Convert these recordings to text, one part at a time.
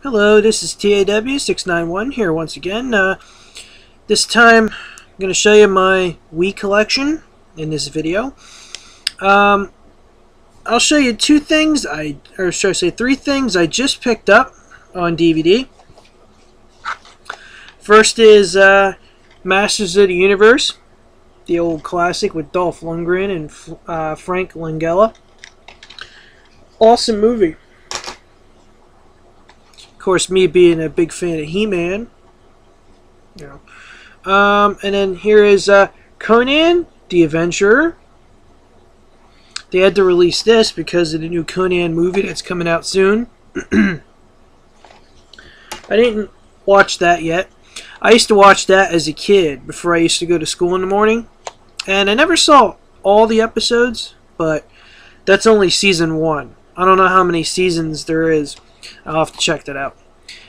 Hello, this is TAW691 here once again. This time I'm going to show you my Wii collection in this video. I'll show you three things I just picked up on DVD. First is Masters of the Universe, the old classic with Dolph Lundgren and Frank Langella. Awesome movie. Of course, me being a big fan of He-Man, and then here is Conan the Adventurer. They had to release this because of the new Conan movie that's coming out soon. I didn't watch that yet. I used to watch that as a kid before I used to go to school in the morning, and I never saw all the episodes, but that's only season 1. I don't know how many seasons there is. I'll have to check that out.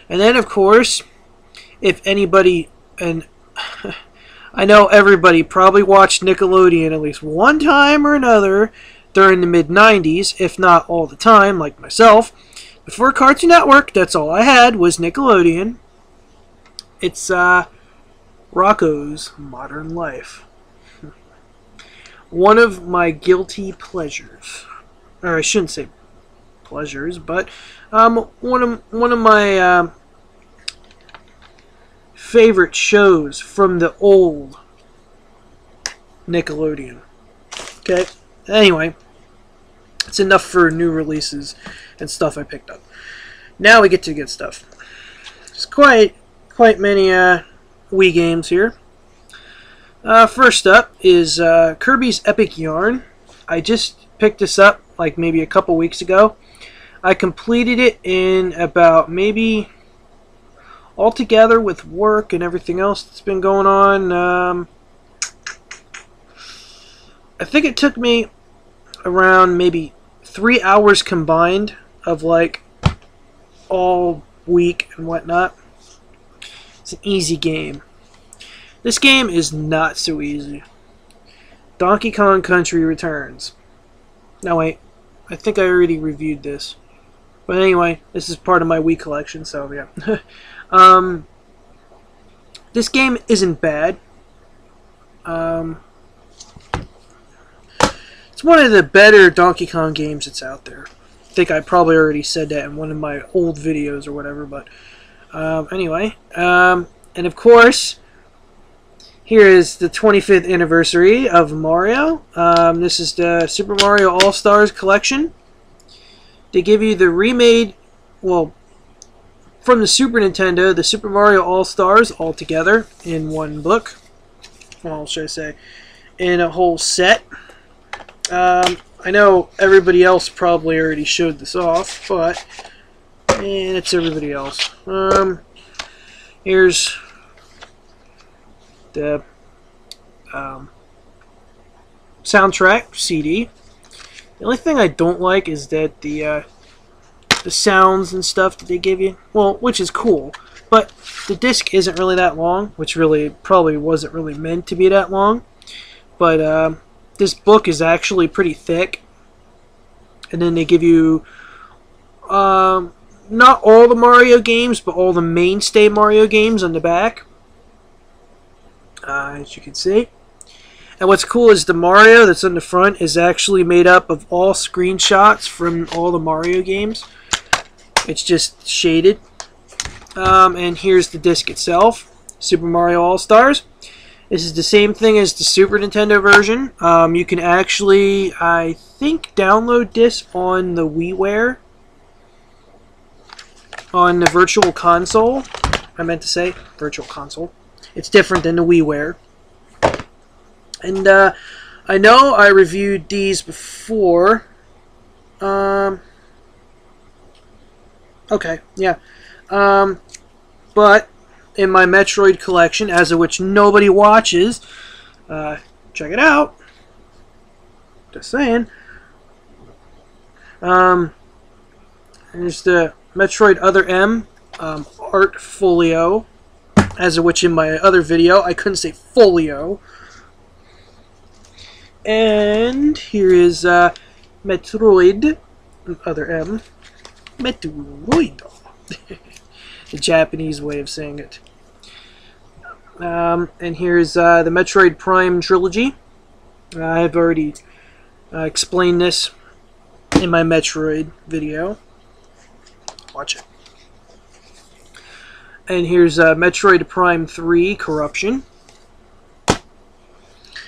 And then, of course, if anybody, and I know everybody probably watched Nickelodeon at least one time or another during the mid-90s, if not all the time, like myself. Before Cartoon Network, that's all I had was Nickelodeon. It's Rocko's Modern Life. One of my guilty pleasures. Or I shouldn't say pleasures, but one of my favorite shows from the old Nickelodeon. Okay. Anyway, it's enough for new releases and stuff I picked up. Now we get to good stuff. There's quite many Wii games here. First up is Kirby's Epic Yarn. I just picked this up like maybe a couple weeks ago. I completed it in about maybe altogether with work and everything else that's been going on. I think it took me around maybe 3 hours combined of like all week and whatnot. It's an easy game. This game is not so easy. Donkey Kong Country Returns. Now wait, I think I already reviewed this. But anyway, this is part of my Wii collection, so yeah. This game isn't bad. It's one of the better Donkey Kong games that's out there. I think I probably already said that in one of my old videos or whatever, but anyway. And of course, here is the 25th anniversary of Mario. This is the Super Mario All-Stars collection. They give you the remade, well, from the Super Nintendo, the Super Mario All-Stars all together in one book. Well, should I say, in a whole set. I know everybody else probably already showed this off, but it's everybody else. Here's the soundtrack CD. The only thing I don't like is that the sounds and stuff that they give you, well, which is cool, but the disc isn't really that long, which really probably wasn't really meant to be that long. But this book is actually pretty thick, and then they give you not all the Mario games, but all the mainstay Mario games on the back, as you can see. And what's cool is the Mario that's on the front is actually made up of all screenshots from all the Mario games. It's just shaded. And here's the disc itself, Super Mario All-Stars. This is the same thing as the Super Nintendo version. You can actually, I think, download this on the WiiWare, on the Virtual Console. I meant to say Virtual Console. It's different than the WiiWare. And I know I reviewed these before. Okay, yeah. But in my Metroid collection, as of which nobody watches, check it out. Just saying. There's the Metroid Other M Art Folio, as of which in my other video I couldn't say folio. And here is Metroid Other M Metroid. the Japanese way of saying it. And here's the Metroid Prime trilogy. I've already explained this in my Metroid video. Watch it. And here's Metroid Prime 3 Corruption.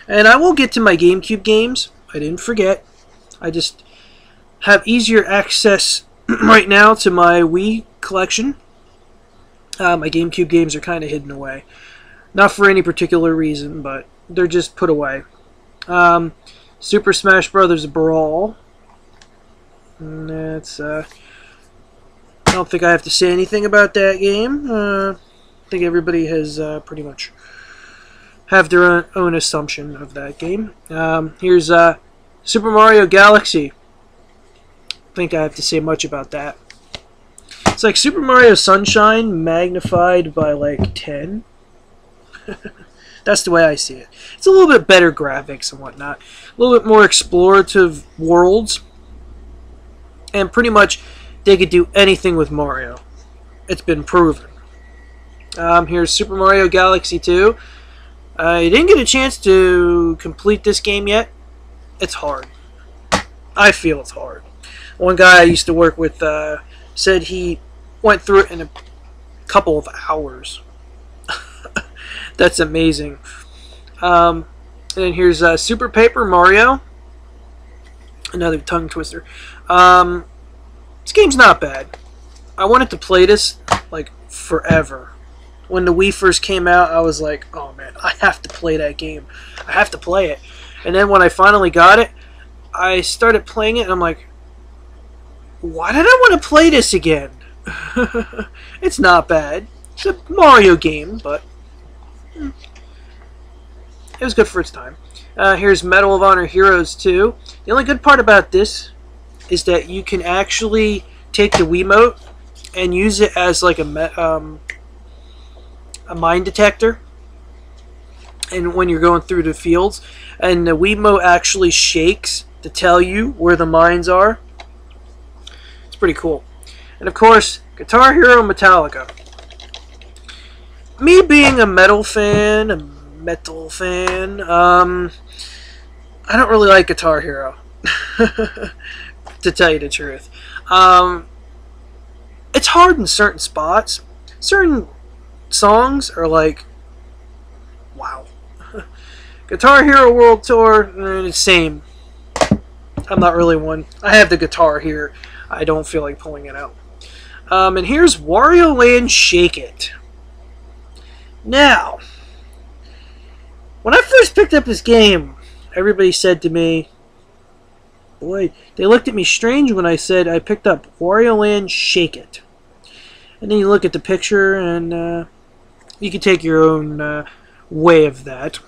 And I will get to my GameCube games. I didn't forget. I just have easier access right now to my Wii collection. My GameCube games are kind of hidden away. Not for any particular reason, but they're just put away. Super Smash Bros. Brawl. And that's, I don't think I have to say anything about that game. I think everybody has pretty much have their own assumption of that game. Here's Super Mario Galaxy. I think I have to say much about that. It's like Super Mario Sunshine magnified by like 10. That's the way I see it. It's a little bit better graphics and whatnot. A little bit more explorative worlds. And pretty much they could do anything with Mario. It's been proven. Here's Super Mario Galaxy 2. I didn't get a chance to complete this game yet. It's hard. I feel it's hard. One guy I used to work with said he went through it in a couple of hours. That's amazing. And then here's Super Paper Mario. Another tongue twister. This game's not bad. I wanted to play this like forever. When the Wii first came out, I was like, oh man, I have to play that game. I have to play it. And then when I finally got it, I started playing it and I'm like, why did I want to play this again? It's not bad. It's a Mario game, but it was good for its time. Here's Medal of Honor Heroes 2. The only good part about this is that you can actually take the Wiimote and use it as like a mine detector. And when you're going through the fields, and the Wiimote actually shakes to tell you where the mines are. It's pretty cool. And of course, Guitar Hero Metallica. Me being a metal fan, I don't really like Guitar Hero, to tell you the truth. It's hard in certain spots. Certain songs are like, wow. Guitar Hero World Tour, same. I'm not really one. I have the guitar here. I don't feel like pulling it out. And here's Wario Land Shake It. Now, when I first picked up this game, everybody said to me, boy, they looked at me strange when I said I picked up Wario Land Shake It. And then you look at the picture and you can take your own way of that.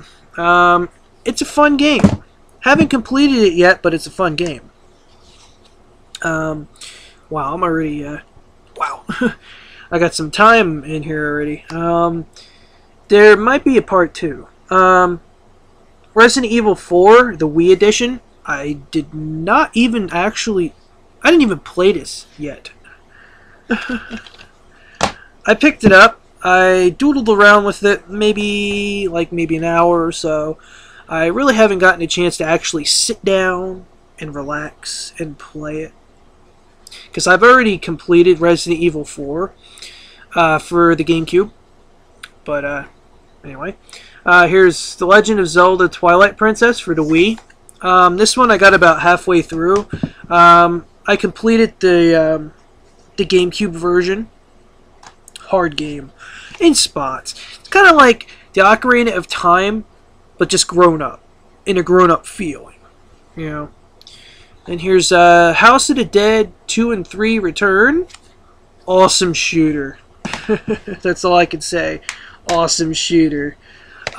It's a fun game. Haven't completed it yet, but it's a fun game. Wow, I'm already, wow. I got some time in here already. There might be a part 2. Resident Evil 4, the Wii edition, I did not even actually, I didn't even play this yet. I picked it up. I doodled around with it maybe an hour or so. I really haven't gotten a chance to actually sit down and relax and play it. Because I've already completed Resident Evil 4 for the GameCube. But anyway, here's The Legend of Zelda Twilight Princess for the Wii. This one I got about halfway through. I completed the GameCube version. Hard game in spots. It's kind of like the Ocarina of Time, but just grown up, in a grown up feeling, you know. And here's House of the Dead 2 and 3 Return. Awesome shooter. That's all I can say. Awesome shooter.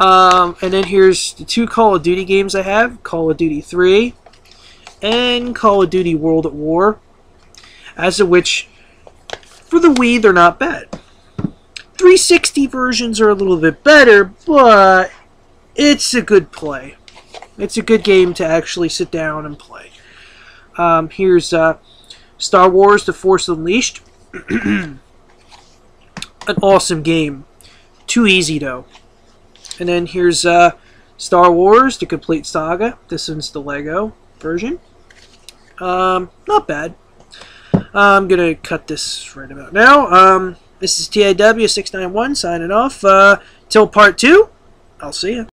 And then here's the 2 Call of Duty games I have: Call of Duty 3 and Call of Duty World at War. As of which, for the Wii, they're not bad. 360 versions are a little bit better, but it's a good play. It's a good game to actually sit down and play. Here's Star Wars: The Force Unleashed. an awesome game. Too easy, though. And then here's Star Wars, The Complete Saga. This one's the Lego version. Not bad. I'm going to cut this right about now. This is TIW691 signing off. Till part 2, I'll see you.